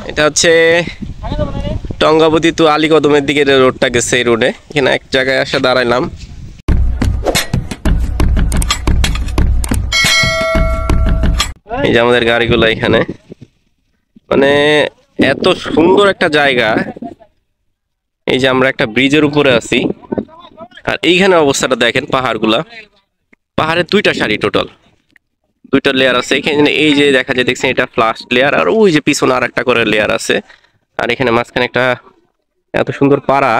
এটা হচ্ছে টঙ্গাবতী টু আলীকদমের দিকে রোডটা গেছে। এই রোডে এখানে এক জায়গায় এসে দাঁড়াইলাম। এই যে আমাদের গাড়িগুলো এখানে, মানে এত সুন্দর একটা জায়গা। এই যে আমরা একটা ব্রিজের উপরে আছি, আর এইখানে অবস্থাটা দেখেন, পাহাড়গুলা, পাহাড়ের দুইটা সারি, টোটাল দুইটা লেয়ার আছে এখানে। এই যে দেখা যায় দেখছেন, এটা ফার্স্ট লেয়ার, আর ওই যে পিছনে আর একটা করে লেয়ার আছে। আর এখানে মাঝখানে একটা এত সুন্দর পাড়া,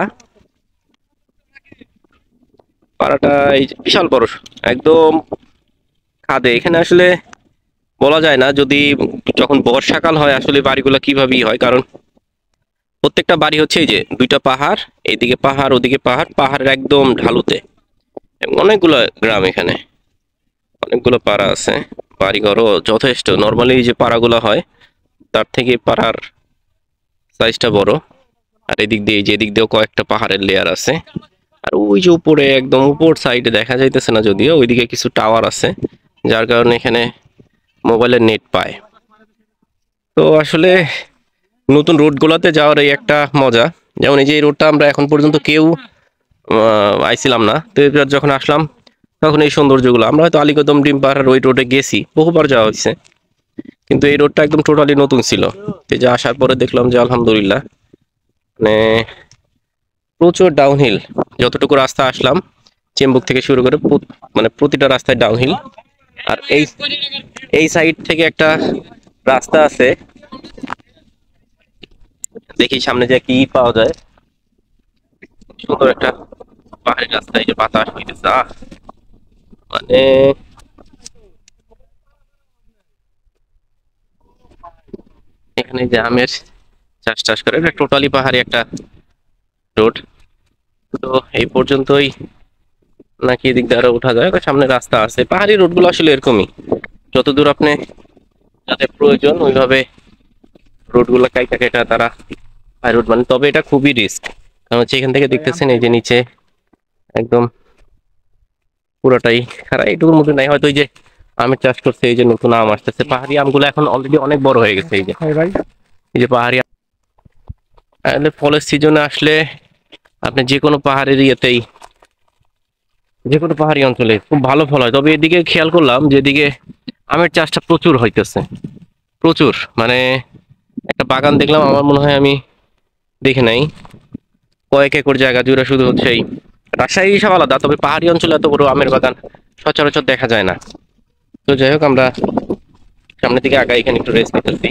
পাড়াটা এই বিশাল বড়, একদম খাদে। এখানে আসলে বলা যায় না, যদি যখন বর্ষাকাল হয় আসলে বাড়িগুলো কিভাবে হয়, কারণ প্রত্যেকটা বাড়ি হচ্ছে এই যে দুইটা পাহাড়, এইদিকে পাহাড় ওদিকে পাহাড়, পাহাড়ের একদম ঢালুতে। অনেকগুলো গ্রাম এখানে, অনেকগুলো পাড়া আছে, বাড়িঘরও যথেষ্ট। নর্মালি যে পাড়াগুলো হয় তার থেকে পাড়ার সাইজটা বড়। আর এদিক দিয়ে, যে এদিক দিয়েও কয়েকটা পাহাড়ের লেয়ার আছে। আর ওই যে উপরে একদম উপর সাইডে দেখা যাইতেছে না যদিও, ওইদিকে কিছু টাওয়ার আছে, যার কারণে এখানে মোবাইলের নেট পায়। তো আসলে নতুন রোডগুলোতে যাওয়ার এই একটা মজা। যেমন এই যে এই রোডটা আমরা এখন পর্যন্ত কেউ আইছিলাম না, তো এবার যখন আসলাম তখন এই সৌন্দর্যগুলো, আমরা হয়তো আলীকদম ডিম পাহাড়ের ওই রোডে গেছি, বহুবার যাওয়া হয়েছে, কিন্তু এই রোডটা একদম টোটালি নতুন ছিল। এই যে আসার পরে দেখলাম যে আলহামদুলিল্লাহ, মানে প্রচুর ডাউনহিল। যতটুকু রাস্তা আসলাম চেম্বুক থেকে শুরু করে মানে প্রতিটা রাস্তায় ডাউনহিল। আর এই সাইড থেকে একটা রাস্তা আছে, দেখি সামনে যে কি পাওয়া যায়। সুন্দর একটা পাহাড়ি রাস্তা, এই যে বাতাস হইতেছে, মানে এখানে যে আমের চাষ টাস করে, এটা টোটালি পাহাড়ি একটা রোড। তো এই পর্যন্তই নাকি এদিক দিয়ে আরো উঠা যায়, সামনে রাস্তা আছে। পাহাড়ি রোডগুলো আসলে এরকমই, যতদূর আপনি যাদের প্রয়োজন ওইভাবে রোডগুলো কাইটা কাইটা তারা হাই রোড মানে। তবে এটা খুবই রিস্ক, কারণ হচ্ছে এখান থেকে দেখতেছেন এই যে নিচে একদম পুরোটাই খারাপ। এইটুকুর মধ্যে নাই, হয়তো ওই যে আমের চাষ করছে, এই যে নতুন আম আসতেছে, পাহাড়ি আমগুলো এখন অলরেডি অনেক বড় হয়ে গেছে। এই যে পাহাড়ি ফলের সিজনে আসলে আপনি যে কোনো পাহাড়ের ইয়েতেই, যে কোনো পাহাড়ি অঞ্চলে খুব ভালো ফল হয়। তবে এদিকে খেয়াল করলাম যে এদিকে আমের চাষটা প্রচুর হইতেছে, প্রচুর, মানে একটা বাগান দেখলাম, আমার মনে হয় আমি দেখে নাই, কয়েক একর জায়গা জুড়ে শুধু হচ্ছে এই। রাজশাহী সব আলাদা, তবে পাহাড়ি অঞ্চলে এত বড় আমের বাগান সচরাচর দেখা যায় না। তো যাই হোক, আমরা সামনের দিকে আগাই, এখানে একটু রেস্ট নিতেছি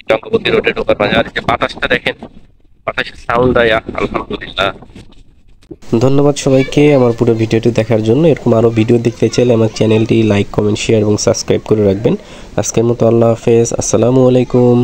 টঙ্গবতী রোডে ঢোকার মাঝে। আর যে বাতাসটা দেখেন, বাতাসের সাউন্ড দেয়, আলহামদুলিল্লাহ। ধন্যবাদ সবাইকে আমার পুরো ভিডিওটি দেখার জন্য। এরকম আরও ভিডিও দেখতে চাইলে আমার চ্যানেলটি লাইক, কমেন্ট, শেয়ার এবং সাবস্ক্রাইব করে রাখবেন। আজকের মতো আল্লাহ হাফেজ, আসসালামু আলাইকুম।